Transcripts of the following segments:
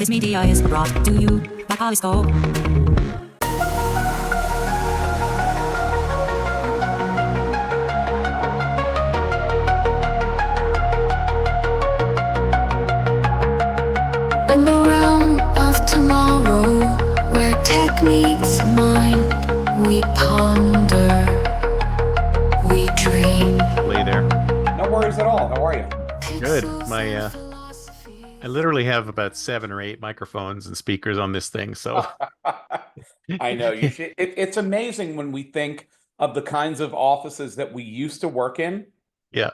This media is brought to you by Polyscope. In the realm of tomorrow, where techniques mind, we ponder, we dream. Lay there. No worries at all. How are you? Good. Pixels My of philosophy. I literally have about 7 or 8 microphones and speakers on this thing, so I know you should. It's amazing when we think of the kinds of offices that we used to work in, yeah.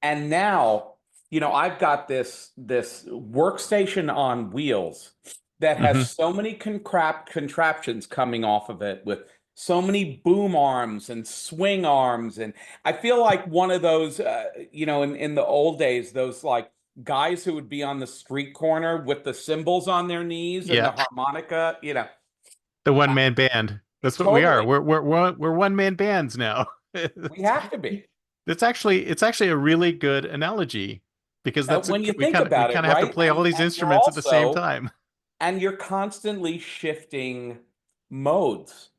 and now, I've got this workstation on wheels that has Mhm. so many contraptions coming off of it with so many boom arms and swing arms, and I feel like one of those, in the old days, those like guys who would be on the street corner with the cymbals on their knees and the Yeah. harmonica, The one man band. That's what we are. totally. We're one man bands now. We have to be. It's actually a really good analogy because When you we think kind about of it, have to right? play all these And you're instruments at the same also, time. and you're constantly shifting modes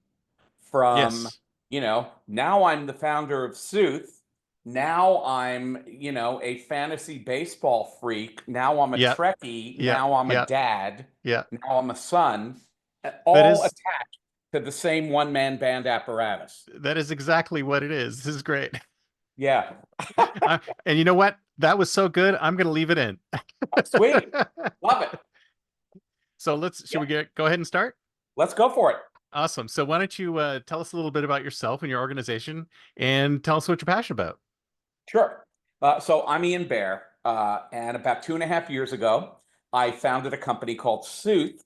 from, Yes. now I'm the founder of Sooth. Now I'm, a fantasy baseball freak. Now I'm a Yeah. Trekkie. Yeah. Now I'm a Yeah. dad. Yeah. Now I'm a son. That All is attached to the same one-man band apparatus. that is exactly what it is. This is great. Yeah. And you know what? That was so good. I'm going to leave it in. Sweet. Love it. So should we go ahead and start? Let's go for it. Awesome. So why don't you tell us a little bit about yourself and your organization and tell us what you're passionate about? Sure. So I'm Ian Bear, and about 2.5 years ago, I founded a company called Sooth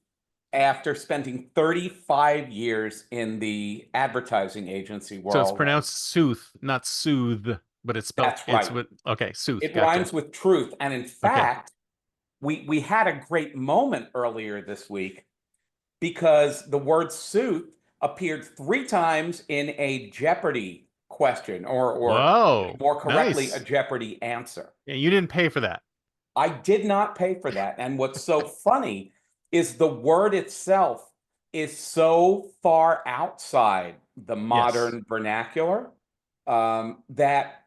after spending 35 years in the advertising agency So it's world. pronounced sooth, not soothe, but it's spelled. That's It's right. with okay, sooth. It Gotcha. rhymes with truth. And in Okay. fact, we had a great moment earlier this week because the word sooth appeared 3 times in a Jeopardy question, or Whoa. more correctly, a Nice. Jeopardy answer. Yeah, you didn't pay for that. I did not pay for that. And what's so funny is the word itself is so far outside the modern vernacular, that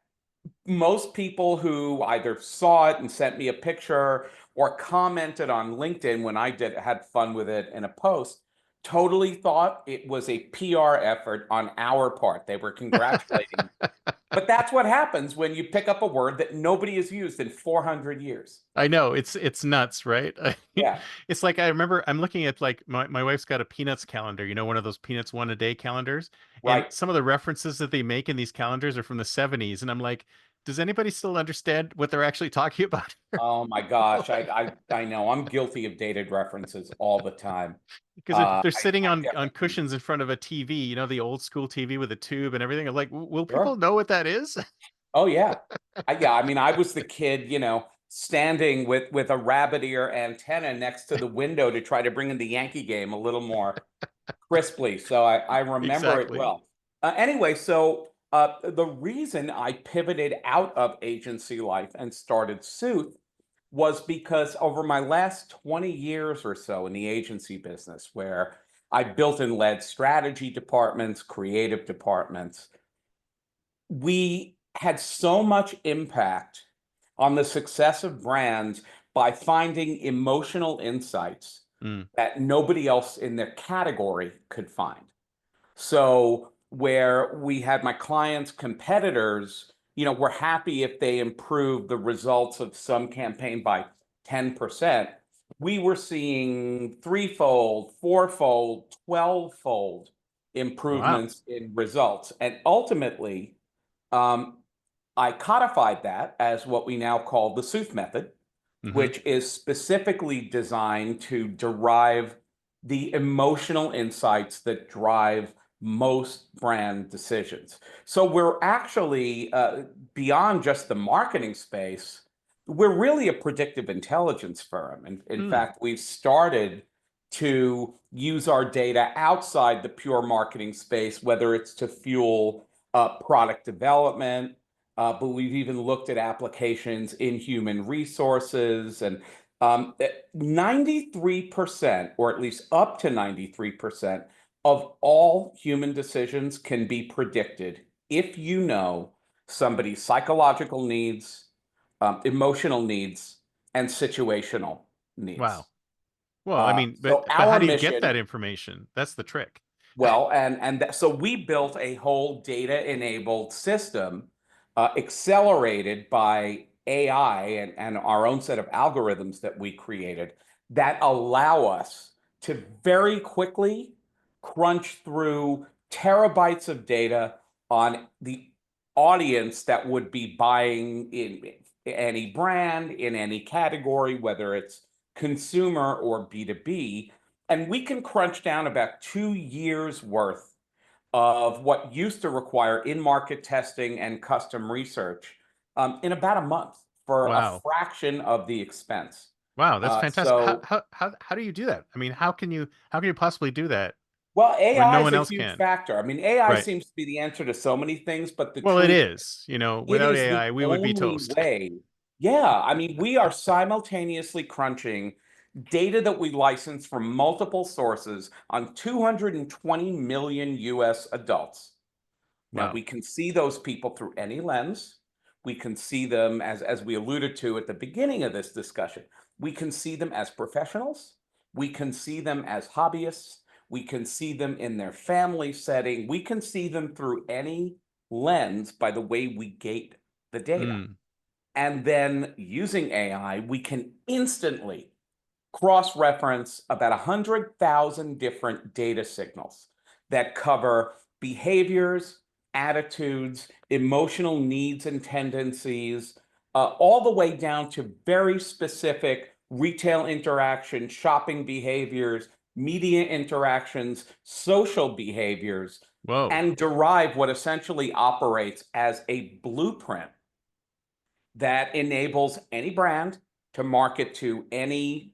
most people who either saw it and sent me a picture or commented on LinkedIn when I had fun with it in a post totally thought it was a PR effort on our part. They were congratulating. But that's what happens when you pick up a word that nobody has used in 400 years. I know it's nuts, right? Yeah. It's like I remember I'm looking at like my wife's got a Peanuts calendar, one of those Peanuts one a day calendars, and Right. some of the references that they make in these calendars are from the 70s, and I'm like, does anybody still understand what they're actually talking about? Oh my gosh. I know. I'm guilty of dated references all the time. Because they're sitting I on definitely. cushions in front of a TV, the old school TV with a tube and everything. I'm like, will people Sure. know what that is? Oh yeah. Yeah, I mean, I was the kid, standing with a rabbit ear antenna next to the window to try to bring in the Yankee game a little more crisply. So I remember it Exactly. well. Anyway, so the reason I pivoted out of agency life and started Sooth was because over my last 20 years or so in the agency business, where I built and led strategy departments, creative departments, we had so much impact on the success of brands by finding emotional insights Mm, that nobody else in their category could find. So, where we had my clients' competitors, were happy if they improved the results of some campaign by 10%. We were seeing threefold, fourfold, 12-fold wow. improvements in results. And ultimately, um, I codified that as what we now call the Sooth method, Hmm. which is specifically designed to derive the emotional insights that drive most brand decisions. So we're actually, beyond just the marketing space, we're really a predictive intelligence firm. And in Mm, fact, we've started to use our data outside the pure marketing space, whether it's to fuel product development, but we've even looked at applications in human resources. And 93%, or at least up to 93% of all human decisions can be predicted if you know somebody's psychological needs, emotional needs, and situational needs. Wow. Well, I mean, So but how our do you get mission, that information? That's the trick. well, so we built a whole data-enabled system, accelerated by AI and our own set of algorithms that we created that allow us to very quickly crunch through terabytes of data on the audience that would be buying in any brand, in any category, whether it's consumer or B2B. And we can crunch down about 2 years worth of what used to require in-market testing and custom research in about a month for a Wow. fraction of the expense. Wow, that's fantastic. So, How do you do that? I mean, how can you possibly do that well, when no AI is one a else huge can? factor. I mean, AI Right. seems to be the answer to so many things, but the Well, it truth, is. it Without is the AI, we would be only toast. way. Yeah, I mean, we are simultaneously crunching data that we license from multiple sources on 220 million US adults. Now, Wow. we can see those people through any lens. We can see them, as we alluded to at the beginning of this discussion, we can see them as professionals. We can see them as hobbyists. We can see them in their family setting. We can see them through any lens by the way we gate the data. Mm. And then using AI, we can instantly cross-reference about 100,000 different data signals that cover behaviors, attitudes, emotional needs and tendencies, all the way down to very specific retail interaction, shopping behaviors, media interactions, social behaviors, Whoa. and derive what essentially operates as a blueprint that enables any brand to market to any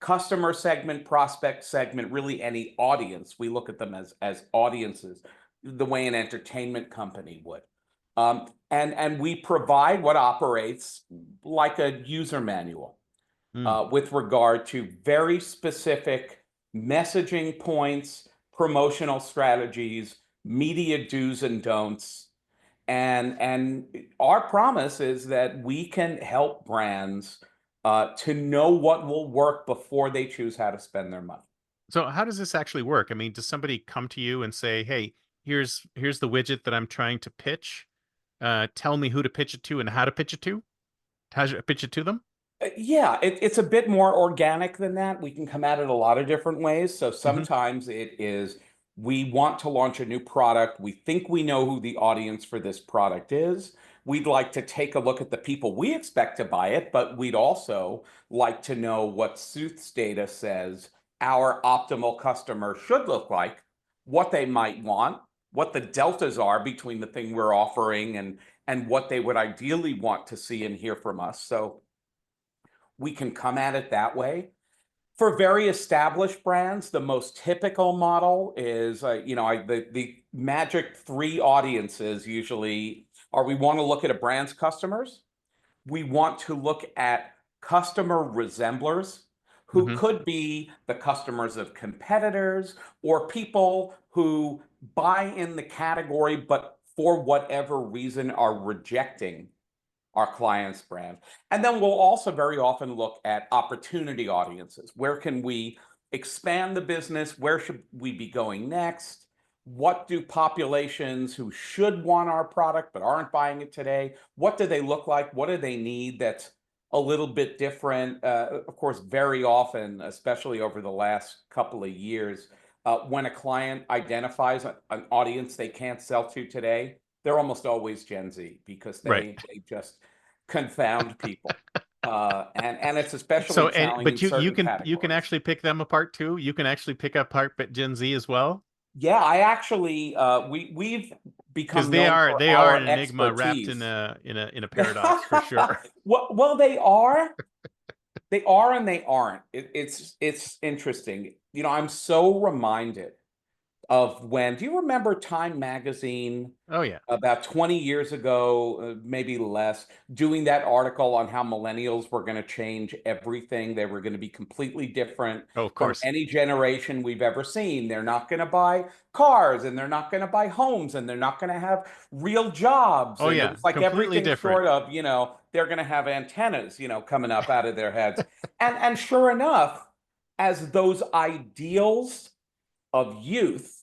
customer segment, prospect segment, really any audience. We look at them as audiences, the way an entertainment company would. And we provide what operates like a user manual Mm. with regard to very specific messaging points, promotional strategies, media do's and don'ts. And our promise is that we can help brands to know what will work before they choose how to spend their money. So how does this actually work? I mean, does somebody come to you and say, "Hey, here's the widget that I'm trying to pitch. Tell me who to pitch it to and how to pitch it to? How to pitch it to them?" Yeah, it's a bit more organic than that. We can come at it a lot of different ways. So Hmm. sometimes it is, we want to launch a new product. We think we know who the audience for this product is. We'd like to take a look at the people we expect to buy it, but we'd also like to know what Sooth's data says our optimal customer should look like, what they might want, what the deltas are between the thing we're offering and what they would ideally want to see and hear from us. So we can come at it that way. For very established brands, the most typical model is, the magic 3 audiences usually are: we want to look at a brand's customers, we want to look at customer resemblers, who Hmm. could be the customers of competitors or people who buy in the category, but for whatever reason are rejecting our client's brand. And then we'll also very often look at opportunity audiences. Where can we expand the business? Where should we be going next? What do populations who should want our product but aren't buying it today, what do they look like? What do they need that's a little bit different? Of course, very often, especially over the last couple of years, when a client identifies an audience they can't sell to today, they're almost always Gen Z, because Right. they just confound people. And it's especially So, telling in but you certain you can categories. actually pick them apart too. You can actually pick apart but Gen Z as well, Yeah, I actually we've because become known for they are an our enigma wrapped in expertise. a paradox for sure. Well, they are and they aren't. It's interesting. I'm so reminded of when, do you remember Time Magazine Oh yeah. about 20 years ago, maybe less, doing that article on how millennials were going to change everything? They were going to be completely different Oh, of from course. any generation we've ever seen. They're not going to buy cars, and they're not going to buy homes, and they're not going to have real jobs. Oh And it yeah. was like Completely everything different. short of, they're going to have antennas, coming up out of their heads. And sure enough, as those ideals of youth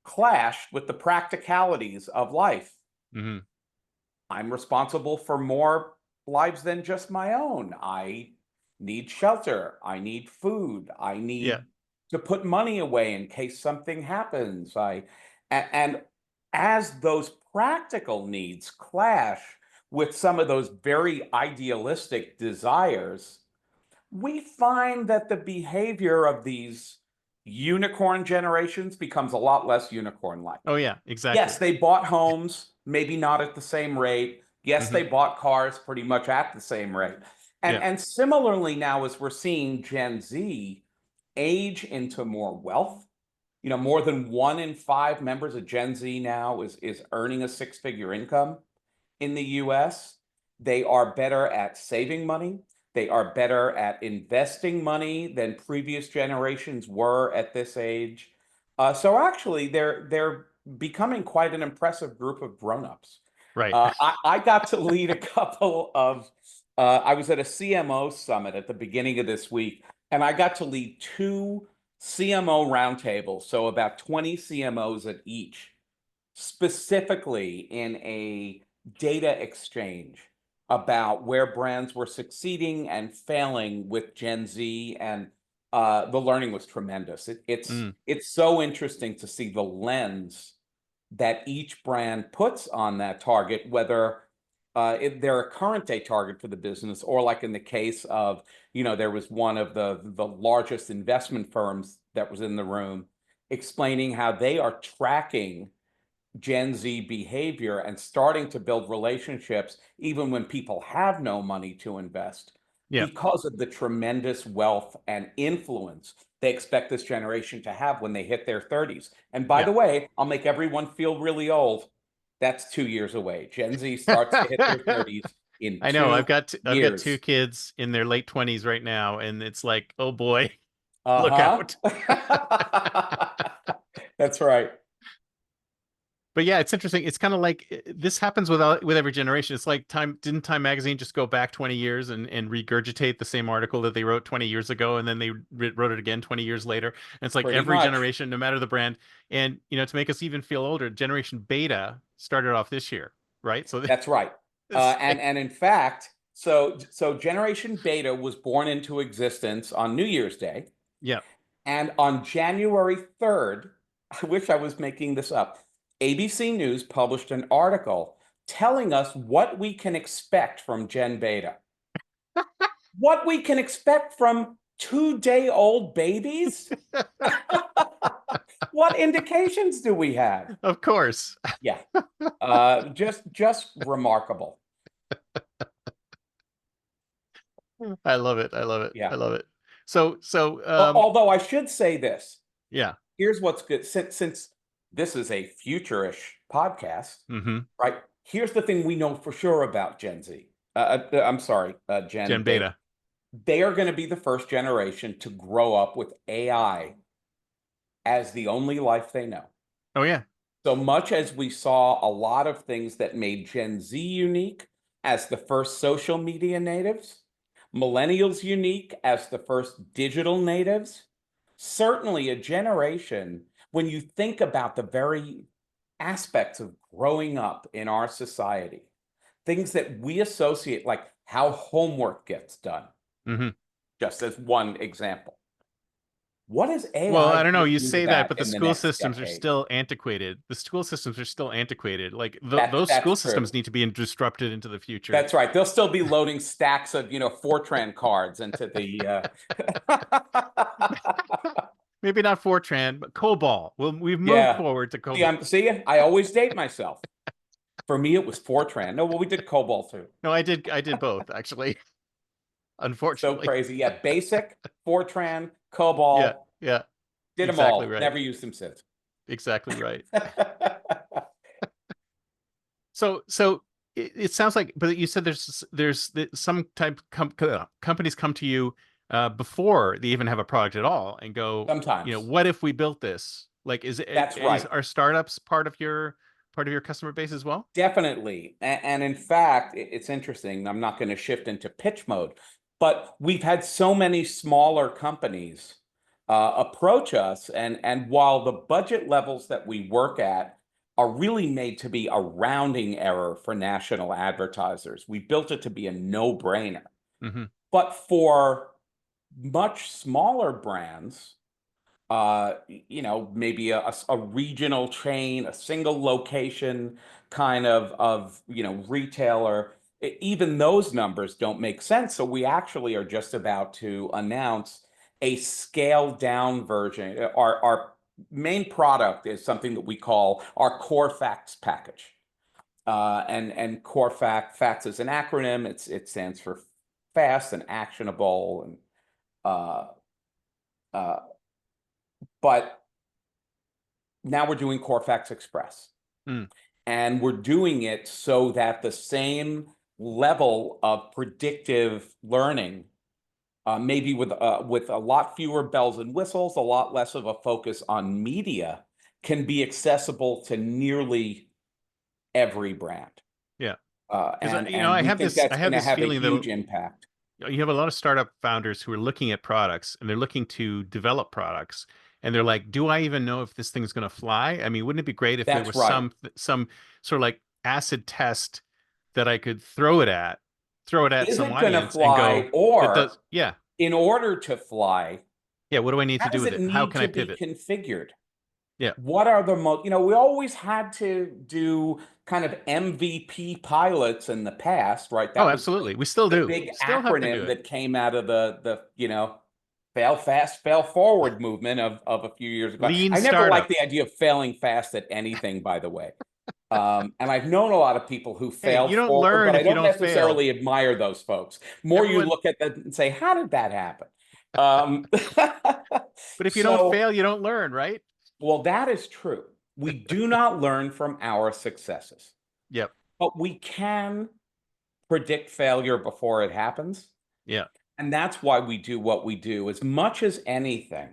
clashed with the practicalities of life, Hmm. I'm responsible for more lives than just my own. I need shelter. I need food. I Yeah. need to put money away in case something happens. And as those practical needs clash with some of those very idealistic desires, we find that the behavior of these unicorn generations becomes a lot less unicorn-like. Oh yeah. Exactly. Yes, they bought homes, maybe not at the same rate. Yes, Hmm. they bought cars pretty much at the same rate. And Yeah. and similarly now, as we're seeing Gen Z age into more wealth, more than 1 in 5 members of Gen Z now is earning a six-figure income in the US. They are better at saving money. They are better at investing money than previous generations were at this age. So actually, they're becoming quite an impressive group of grown-ups. Right. I got to lead a couple of. I was at a CMO summit at the beginning of this week, and I got to lead 2 CMO roundtables, so about 20 CMOs at each, specifically in a data exchange about where brands were succeeding and failing with Gen Z, and the learning was tremendous. Mm. It's so interesting to see the lens that each brand puts on that target, whether they're a current day target for the business, or like in the case of, there was one of the largest investment firms that was in the room explaining how they are tracking Gen Z behavior and starting to build relationships even when people have no money to invest, Yeah. because of the tremendous wealth and influence they expect this generation to have when they hit their 30s. And by Yeah. the way, I'll make everyone feel really old. That's 2 years away. Gen Z starts to hit their 30s in I know. 2 years. 2 kids in their late 20s right now, and it's like, oh boy, look Uh-huh. out. That's right. But yeah, it's interesting. It's kind of like this happens with every generation. It's like didn't Time Magazine just go back 20 years and regurgitate the same article that they wrote 20 years ago, and then they wrote it again 20 years later. And it's like Pretty every much. generation, no matter the brand. And to make us even feel older, Generation Beta started off this year, right? So That's right. And in fact, so Generation Beta was born into existence on New Year's Day. yeah. And on January 3rd, I wish I was making this up, ABC News published an article telling us what we can expect from Gen Beta. What we can expect from 2-day-old babies? What indications do we have? Of course. Yeah. Just remarkable. I love it. I love it. Yeah. I love it. So Although I should say this, yeah. here's what's good. Since this is a future-ish podcast, Hmm. right? Here's the thing we know for sure about Gen Z. I'm sorry, Gen Beta. They are going to be the first generation to grow up with AI as the only life they know. Oh yeah. So much as we saw a lot of things that made Gen Z unique as the first social media natives, millennials unique as the first digital natives, certainly a generation, when you think about the very aspects of growing up in our society, things that we associate, like how homework gets done, Hmm. just as one example. What is AI? Well, I don't know. gonna You do to say that, but the in school next systems are decade? still antiquated. The school systems are still antiquated. Like those That's school true. systems need to be disrupted into the future. That's right. They'll still be loading stacks of, Fortran cards into the. Maybe not Fortran, but COBOL. We've moved Yeah. forward to COBOL. See, I always date myself. For me, it was Fortran. No, well, we did COBOL too. No, I did both actually. So Unfortunately. crazy. Yeah, BASIC, Fortran, COBOL. Yeah. Did them Exactly all. right. Never used them since. Exactly right. So it sounds like, but you said some companies come to you before they even have a product at all and go, Sometimes. what if we built this? Like, That's right. are startups part of your customer base as well? Definitely. And in fact, it's interesting. I'm not going to shift into pitch mode, but we've had so many smaller companies approach us. And while the budget levels that we work at are really made to be a rounding error for national advertisers, we built it to be a no-brainer. Hmm. But for much smaller brands, maybe a regional chain, a single location kind of retailer, even those numbers don't make sense. So we actually are just about to announce a scaled down version. Our main product is something that we call our Core Facts package. And Core Facts is an acronym. It stands for fast and actionable, and uh, uh, but now we're doing Core Facts Express. Mm. And we're doing it so that the same level of predictive learning, maybe with a lot fewer bells and whistles, a lot less of a focus on media, can be accessible to nearly every brand. Yeah. And I we have think this that's going to have a feeling huge that impact. you have a lot of startup founders who are looking at products and they're looking to develop products and they're like, do I even know if this thing's going to fly? I mean, wouldn't it be great if there That's was right. some sort of like acid test that I could throw it at Is some it going to audience and fly, go, it does. or Yeah. in order to fly, Yeah. What do I need how to do does with it it? How need can I to be pivot? configured? Yeah. What are the most, we always had to do kind of MVP pilots in the past, right? Oh, That was absolutely. We still the do. big Still have to do acronym it. that came out of the fail fast, fail forward movement of a few years ago. Lean I never liked startup. the idea of failing fast at anything, by the way. And I've known a lot of people who Hey, failed you don't forward, learn but I if you don't don't fail. necessarily admire those folks. More you Everyone, look at them and say, how did that happen? Um, but if you don't so fail, you don't learn, right? well, that is true. We do not learn from our successes, Yep. but we can predict failure before it happens. Yeah. And that's why we do what we do. As much as anything,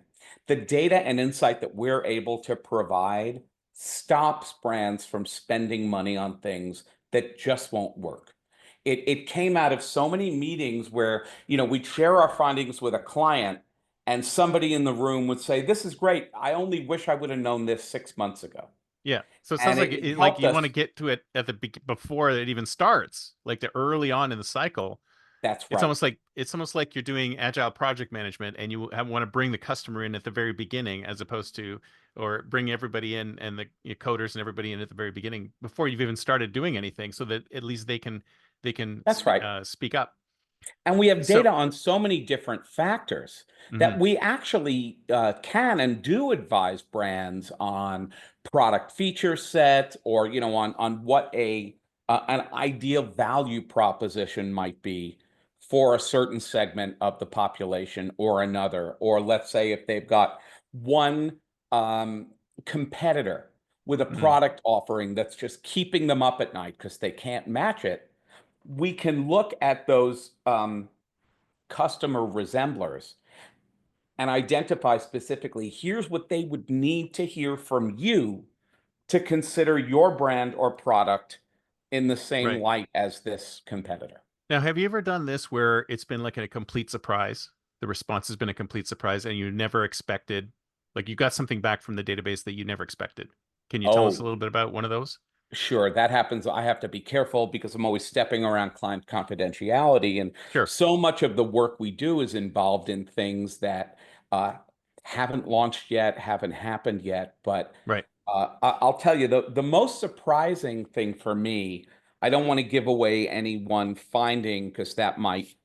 the data and insight that we're able to provide stops brands from spending money on things that just won't work. It came out of so many meetings where, we'd share our findings with a client, and somebody in the room would say, "This is great. I only wish I would have known this 6 months ago." Yeah. So it And sounds like it like helped you want to us. get to it at before it even starts, like the early on in the cycle. That's It's right. almost like you're doing agile project management and you want to bring the customer in at the very beginning as opposed to, or bring everybody in and the coders and everybody in at the very beginning before you've even started doing anything, so that at least they can That's right. speak up. And we have So, data on so many different factors that mhm, we actually can and do advise brands on product feature set, or on what an ideal value proposition might be for a certain segment of the population or another. Or let's say if they've got one um, competitor with a mhm, product offering that's just keeping them up at night because they can't match it, we can look at those customer resemblers and identify specifically, here's what they would need to hear from you to consider your brand or product in the same right. light as this competitor. Now, have you ever done this where it's been like a complete surprise? The response has been a complete surprise and you never expected, like you got something back from the database that you never expected. Can you tell us a Oh, little bit about one of those? sure, that happens. I have to be careful because I'm always stepping around client confidentiality. And Sure. so much of the work we do is involved in things that uh, haven't launched yet, haven't happened yet. But Right. I'll tell you, the most surprising thing for me, I don't want to give away any one finding because that might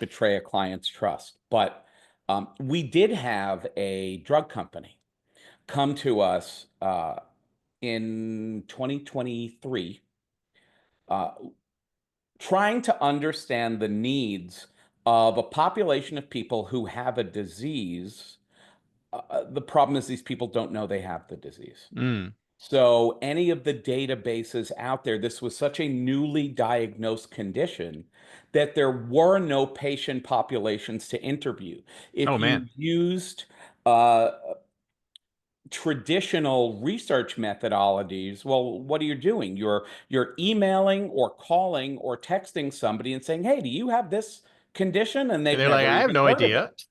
betray a client's trust. But we did have a drug company come to us in 2023, uh, trying to understand the needs of a population of people who have a disease the problem is these people don't know they have the disease. Mm. So any of the databases out there, this was such a newly diagnosed condition that there were no patient populations to interview. Oh If you man. used uh, traditional research methodologies, well, what are you doing? You're emailing or calling or texting somebody and saying, "Hey, do you have this condition?" And they've And they're like, never I have even no heard of idea. it.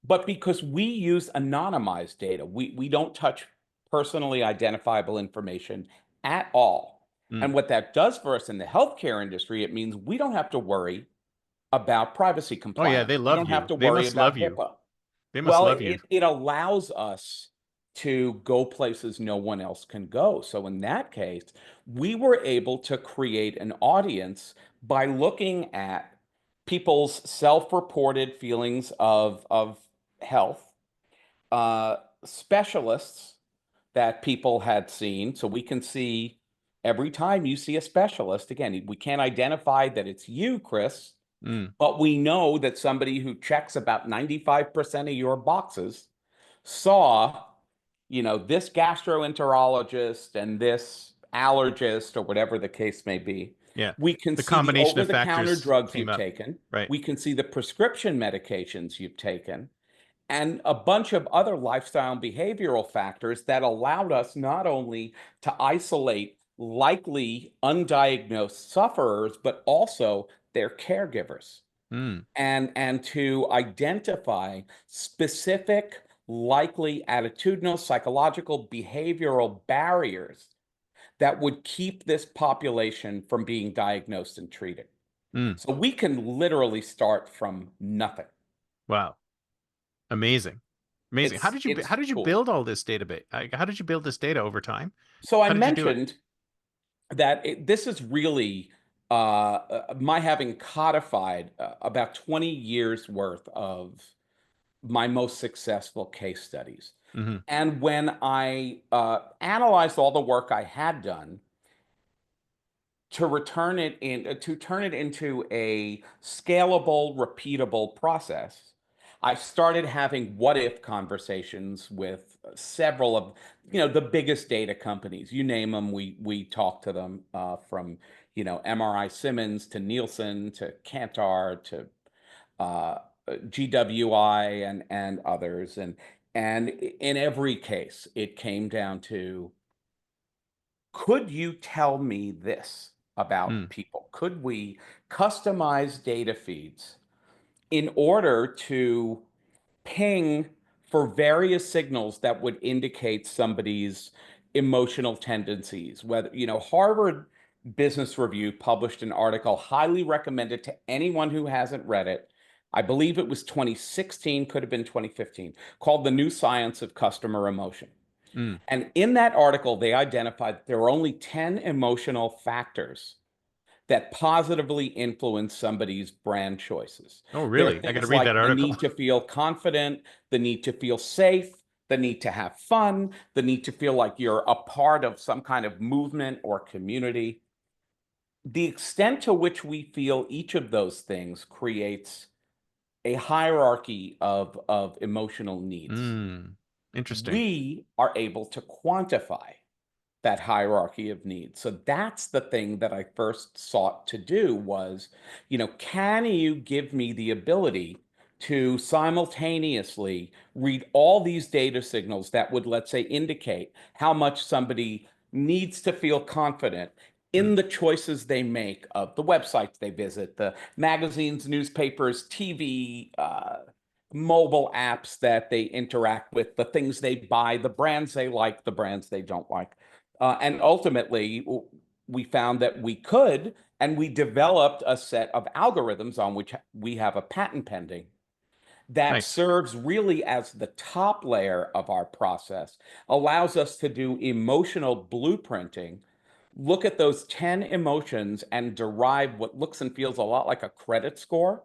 But because we use anonymized data, we don't touch personally identifiable information at all. And Mm. what that does for us in the healthcare industry, it means we don't have to worry about privacy Oh yeah, compliance. they We love don't have you. to They worry must love about you. HIPAA. They must Well, love you. it allows us to go places no one else can go. So in that case, we were able to create an audience by looking at people's self-reported feelings of health, specialists that people had seen. So we can see every time you see a specialist, again, we can't identify that it's you, Chris, Mm. but we know that somebody who checks about 95% of your boxes saw, this gastroenterologist and this allergist or whatever the case may be. Yeah. We can The see the combination of over-the-counter factors drugs came you've up. taken. Right. We can see the prescription medications you've taken and a bunch of other lifestyle and behavioral factors that allowed us not only to isolate likely undiagnosed sufferers, but also their caregivers Mm. and to identify specific likely attitudinal, psychological, behavioral barriers that would keep this population from being diagnosed and treated. Mm. So we can literally start from nothing. Wow. Amazing. Amazing. It's how did you cool. build all this database? How did you build this data over time? So I How did you do it? mentioned that this is really my having codified about 20 years worth of my most successful case studies. Hmm. And when I analyzed all the work I had done to turn it into a scalable, repeatable process, I started having what if conversations with several of the biggest data companies. You name them, we talk to them from MRI Simmons to Nielsen to Kantar to uh, GWI and others. And in every case, it came down to, could you tell me this about Mm. people? Could we customize data feeds in order to ping for various signals that would indicate somebody's emotional tendencies? Whether, Harvard Business Review published an article highly recommended to anyone who hasn't read it. I believe it was 2016, could have been 2015, called The New Science of Customer Emotion. Mm. And in that article, they identified that there were only 10 emotional factors that positively influence somebody's brand choices. Oh, There are really? I got to things read that like the article. need to feel confident, the need to feel safe, the need to have fun, the need to feel like you're a part of some kind of movement or community. The extent to which we feel each of those things creates a hierarchy of emotional needs. Mm. Interesting. We are able to quantify that hierarchy of needs. So that's the thing that I first sought to do was, can you give me the ability to simultaneously read all these data signals that would, let's say, indicate how much somebody needs to feel confident Mm. in the choices they make of the websites they visit, the magazines, newspapers, TV, mobile apps that they interact with, the things they buy, the brands they like, the brands they don't like. And ultimately, we found that we could, and we developed a set of algorithms on which we have a patent pending that Nice. serves really as the top layer of our process, allows us to do emotional blueprinting, look at those 10 emotions and derive what looks and feels a lot like a credit score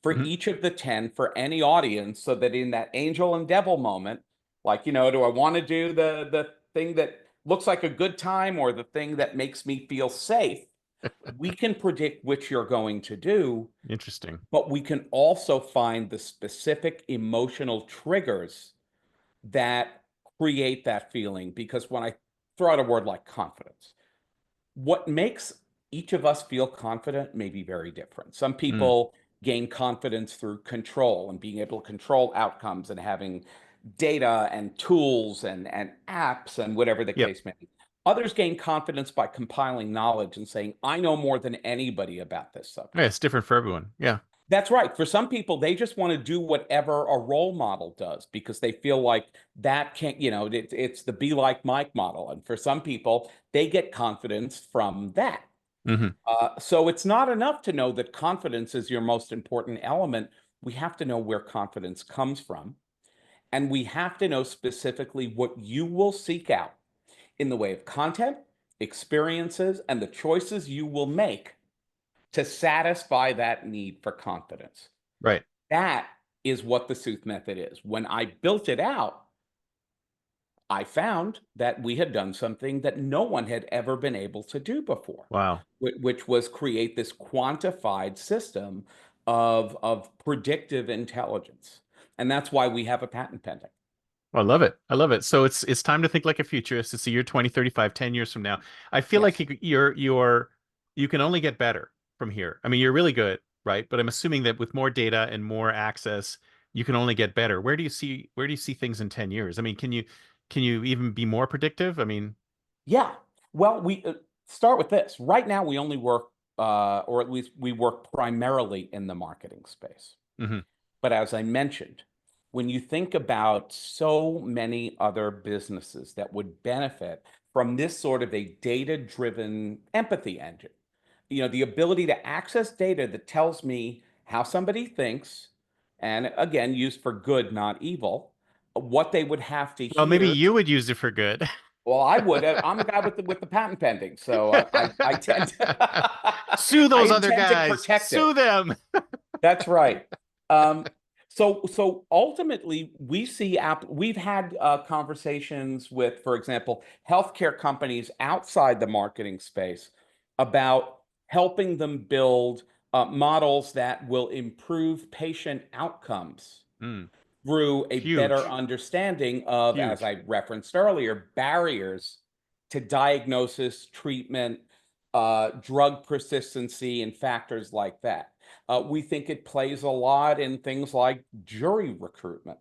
for Mhm. each of the 10 for any audience, so that in that angel and devil moment, like, do I want to do the thing that looks like a good time or the thing that makes me feel safe? We can predict which you're going to do, Interesting. but we can also find the specific emotional triggers that create that feeling. Because when I throw out a word like confidence, what makes each of us feel confident may be very different. Some people gain confidence through control and being able to control outcomes and having data and tools and apps and whatever the Yep. case may be. Others gain confidence by compiling knowledge and saying, I know more than anybody about this subject. Yeah, it's different for everyone. Yeah. That's right. For some people, they just want to do whatever a role model does because they feel like that can't, it's the be like Mike model. And for some people, they get confidence from that. So it's not enough to know that confidence is your most important element. We have to know where confidence comes from. And we have to know specifically what you will seek out in the way of content, experiences, and the choices you will make to satisfy that need for confidence. Right. That is what the Sooth method is. When I built it out, I found that we had done something that no one had ever been able to do before. Wow. Which was create this quantified system of predictive intelligence. And that's why we have a patent pending. I love it. I love it. So it's time to think like a futurist. It's the year 2035, 10 years from now. I feel Yes. like you can only get better from here. I mean, you're really good, right? But I'm assuming that with more data and more access, you can only get better. Where do you see things in 10 years? I mean, can you even be more predictive? I mean, Yeah. Well, we start with this. Right now, we only work, or at least we work primarily in the marketing space. But as I mentioned, when you think about so many other businesses that would benefit from this sort of a data-driven empathy engine, the ability to access data that tells me how somebody thinks, and again, used for good, not evil, what they would have to well, maybe hear. you would use it for good. Well, I would. I'm a guy with the patent pending, so I tend to Sue those I other intend to guys. protect Sue it. them. That's right. So ultimately, we've had conversations with, for example, healthcare companies outside the marketing space about helping them build models that will improve patient outcomes through a Huge. better understanding of, as Huge. I referenced earlier, barriers to diagnosis, treatment, drug persistency, and factors like that. We think it plays a lot in things like jury recruitment,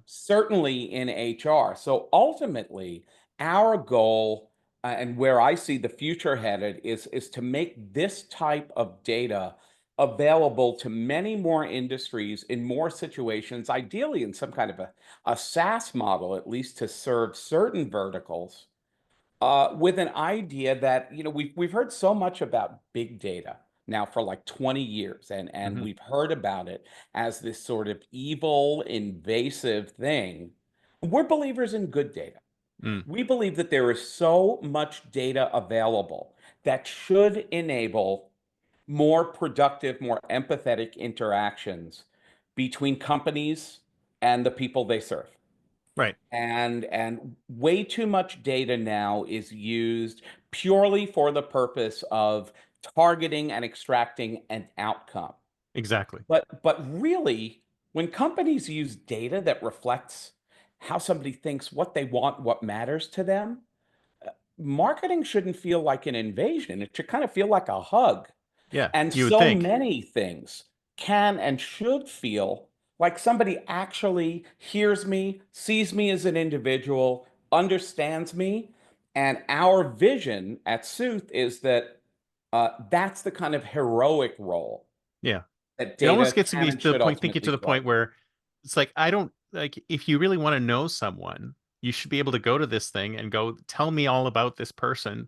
certainly in HR. So ultimately, our goal and where I see the future headed is to make this type of data available to many more industries in more situations, ideally in some kind of a SaaS model, at least to serve certain verticals, with an idea that, we've heard so much about big data now for like 20 years, and we've heard about it as this sort of evil, invasive thing. We're believers in good data. We believe that there is so much data available that should enable more productive, more empathetic interactions between companies and the people they serve. Right. And way too much data now is used purely for the purpose of targeting and extracting an outcome. Exactly. But really, when companies use data that reflects how somebody thinks, what they want, what matters to them, marketing shouldn't feel like an invasion. It should kind of feel like a hug. Yeah. And you would so think. many things can and should feel like somebody actually hears me, sees me as an individual, understands me. And our vision at Sooth is that that's the kind of heroic role Yeah. that It data almost gets can me and to the should point, thinking to ultimately the point play. where it's like, I don't like, if you really want to know someone, you should be able to go to this thing and go, tell me all about this person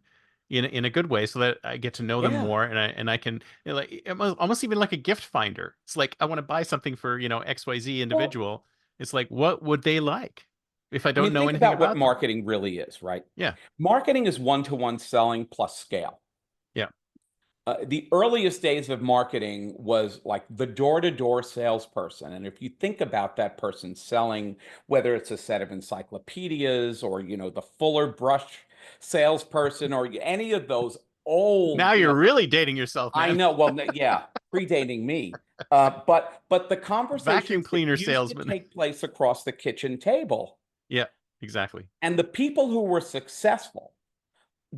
in a good way, so that I get to know them Yeah. more, and I can, like, almost even like a gift finder. It's like, I want to buy something for, XYZ individual. It's like, what would they like if I I don't mean, know think anything about what about them? marketing really is, right? Yeah. Marketing is one-to-one selling plus scale. Yeah. The earliest days of marketing was like the door-to-door salesperson. And if you think about that person selling, whether it's a set of encyclopedias or, the Fuller Brush salesperson or any of those old, Now you're really dating yourself, I man. know, well, yeah, predating me. But the Vacuum conversations that cleaner used to salesman. take place across the kitchen table Yeah, exactly. And the people who were successful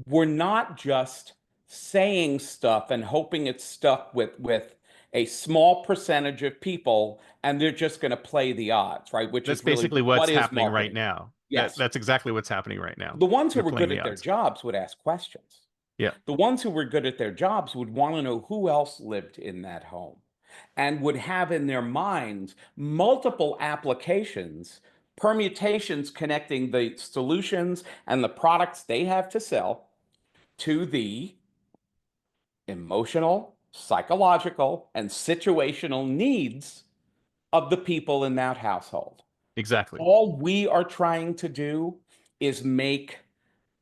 were not just saying stuff and hoping it stuck with a small percentage of people, and they're just going to play the odds, right? Which That's is really basically what what's is happening right marketing. now. Yes. That's exactly what's happening right now. The ones who They're were playing good the at their odds. jobs would ask questions. Yeah. The ones who were good at their jobs would want to know who else lived in that home and would have in their minds multiple applications, permutations connecting the solutions and the products they have to sell to the emotional, psychological, and situational needs of the people in that household. Exactly. All we are trying to do is make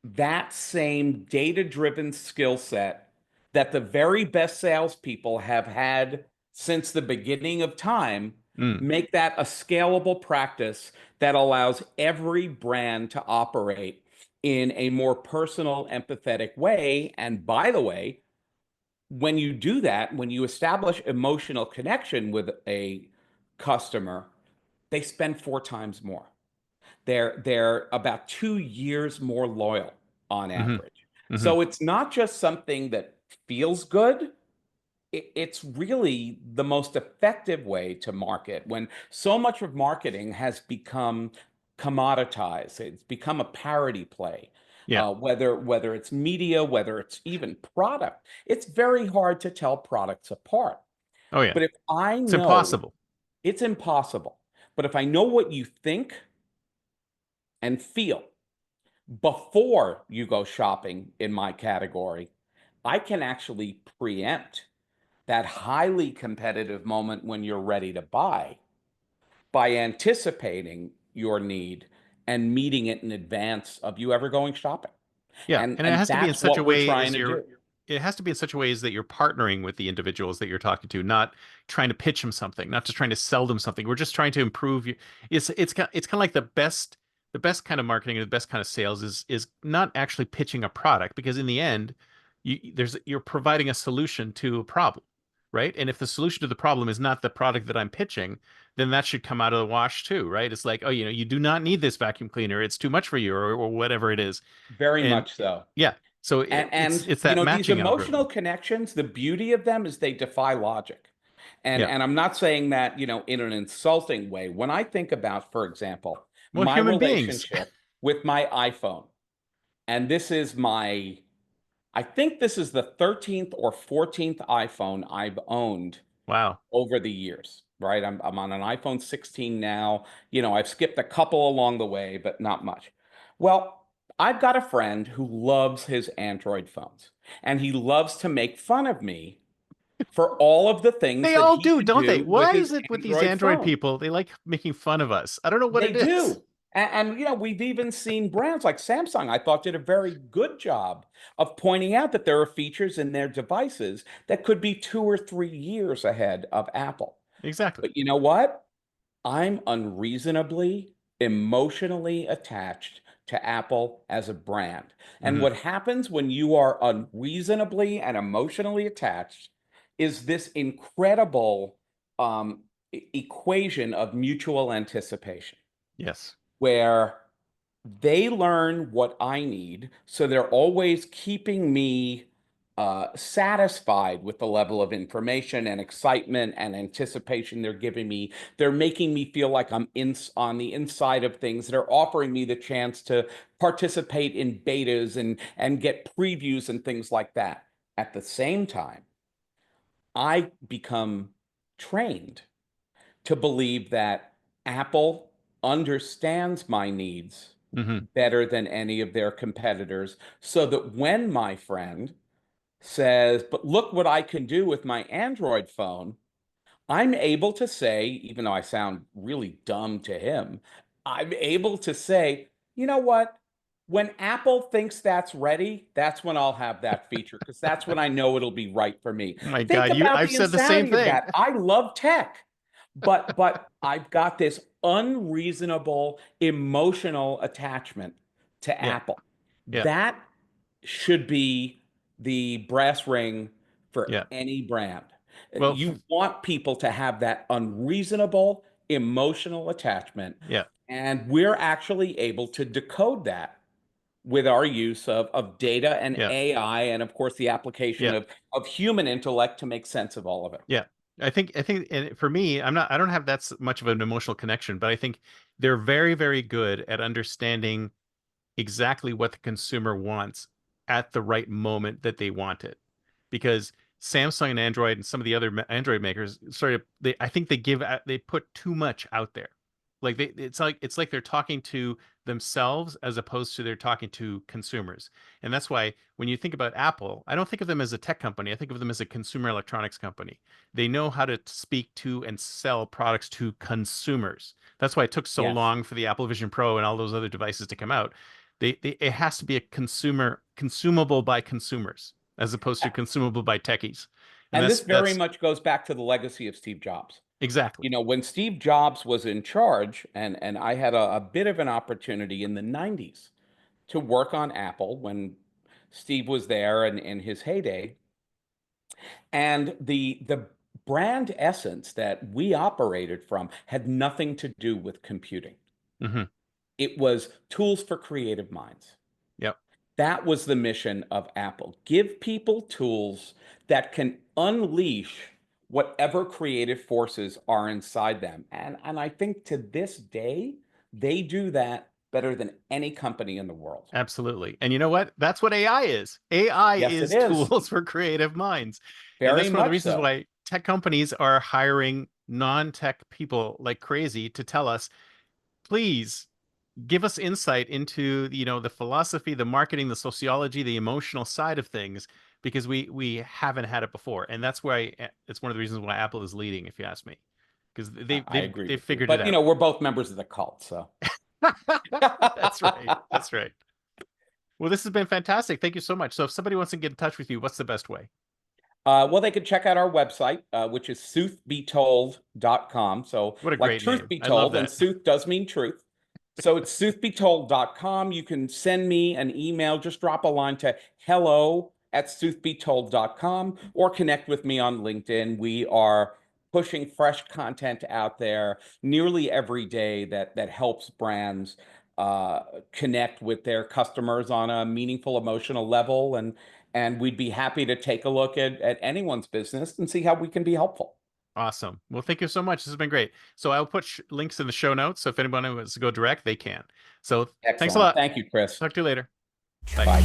that same data-driven skill set that the very best salespeople have had since the beginning of time, Mm. make that a scalable practice that allows every brand to operate in a more personal, empathetic way. And by the way, when you do that, when you establish emotional connection with a customer, they spend 4 times more. They're about 2 years more loyal on Hmm. average. Hmm. So it's not just something that feels good. It's really the most effective way to market when so much of marketing has become commoditized. It's become a parity play. Yeah. Whether it's media, whether it's even product, it's very hard to tell products apart. Oh yeah. But if I It's know, impossible. it's impossible. But if I know what you think and feel before you go shopping in my category, I can actually preempt that highly competitive moment when you're ready to buy by anticipating your need and meeting it in advance of you ever going shopping. Yeah. And And it and has to be in that's such a what we're way trying as to do. it has to be in such a way as that you're partnering with the individuals that you're talking to, not trying to pitch them something, not just trying to sell them something. We're just trying to improve you. It's kind of like the best kind of marketing and the best kind of sales is not actually pitching a product, because in the end, you're providing a solution to a problem, right? And if the solution to the problem is not the product that I'm pitching, then that should come out of the wash too, right? It's like, oh, you do not need this vacuum cleaner. It's too much for you, or whatever it is. Very And much so. yeah, so And it's and it's you that know, these matching emotional algorithm. connections, the beauty of them is they defy logic. And Yeah. and I'm not saying that, in an insulting way. When I think about, for example, Well, my human beings. relationship with my iPhone, and I think this is the 13th or 14th iPhone I've owned Wow. over the years, right? I'm on an iPhone 16 now. I've skipped a couple along the way, but not much. Well, I've got a friend who loves his Android phones, and he loves to make fun of me for all of the things They that all he do, can don't they? do with Why his is it with these Android Android phone. people, they like making fun of us? I don't know what They it is. do. And we've even seen brands like Samsung, I thought, did a very good job of pointing out that there are features in their devices that could be 2 or 3 years ahead of Apple. Exactly. But you know what? I'm unreasonably emotionally attached to Apple as a brand. And Hmm. what happens when you are unreasonably and emotionally attached is this incredible equation of mutual anticipation, Yes. where they learn what I need, so they're always keeping me satisfied with the level of information and excitement and anticipation they're giving me. They're making me feel like I'm on the inside of things. They're offering me the chance to participate in betas and get previews and things like that. At the same time, I become trained to believe that Apple understands my needs Hmm. better than any of their competitors, so that when my friend says, "But look what I can do with my Android phone," I'm able to say, even though I sound really dumb to him, I'm able to say, "You know what? When Apple thinks that's ready, that's when I'll have that feature, because that's when I know it'll be right for me." Oh my Think God, about I've the said the same insanity of thing. that. I love tech, but I've got this unreasonable emotional attachment to Yeah. Apple. Yeah. That should be the brass ring for Yeah. any brand. Well, You want people to have that unreasonable emotional attachment yeah. And we're actually able to decode that with our use of data and Yeah. AI, and of course the application Yeah. of human intellect to make sense of all of it. Yeah. I think and for me, I don't have that much of an emotional connection, but I think they're very, very good at understanding exactly what the consumer wants at the right moment that they want it. Because Samsung and Android and some of the other Android makers I think they put too much out there. Like it's like they're talking to themselves as opposed to they're talking to consumers. And that's why when you think about Apple, I don't think of them as a tech company. I think of them as a consumer electronics company. They know how to speak to and sell products to consumers. That's why it took so Yes. long for the Apple Vision Pro and all those other devices to come out. It has to be a consumable by consumers as opposed to consumable by techies. And this very much goes back to the legacy of Steve Jobs. Exactly. You know, when Steve Jobs was in charge, and I had a bit of an opportunity in the 90s to work on Apple when Steve was there and in his heyday. And the brand essence that we operated from had nothing to do with computing. Mm-hmm. It was tools for creative minds. Yep. That was the mission of Apple. Give people tools that can unleash whatever creative forces are inside them. And I think to this day, they do that better than any company in the world. Absolutely. And you know what? That's what AI is. AI Yes, is it is. tools for creative minds. And Very that's one of the much reasons so. why tech companies are hiring non-tech people like crazy to tell us, please give us insight into, you know, the philosophy, the marketing, the sociology, the emotional side of things, because we haven't had it before. And that's why it's one of the reasons why Apple is leading, if you ask me, because I agree they've with you. figured it But out. you know, we're both members of the cult, so. That's right. That's right. Well, this has been fantastic. Thank you so much. So if somebody wants to get in touch with you, what's the best way? Well, they could check out our website, which is soothbetold.com. So What a like great truth name. be I love told, and that. sooth does mean truth. So it's soothbetold.com. You can send me an email. Just drop a line to hello@soothbetold.com or connect with me on LinkedIn. We are pushing fresh content out there nearly every day that helps brands connect with their customers on a meaningful emotional level, and we'd be happy to take a look at anyone's business and see how we can be helpful. Awesome. Well, thank you so much. This has been great. So I'll put links in the show notes. So if anyone wants to go direct, they can. So Excellent. Thanks a lot. Thank you, Chris. Talk to you later. Bye. Bye.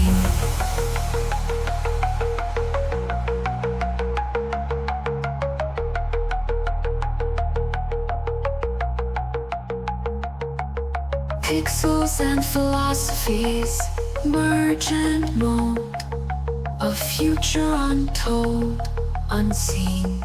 Pixels and philosophies merge and mold, a future untold, unseen.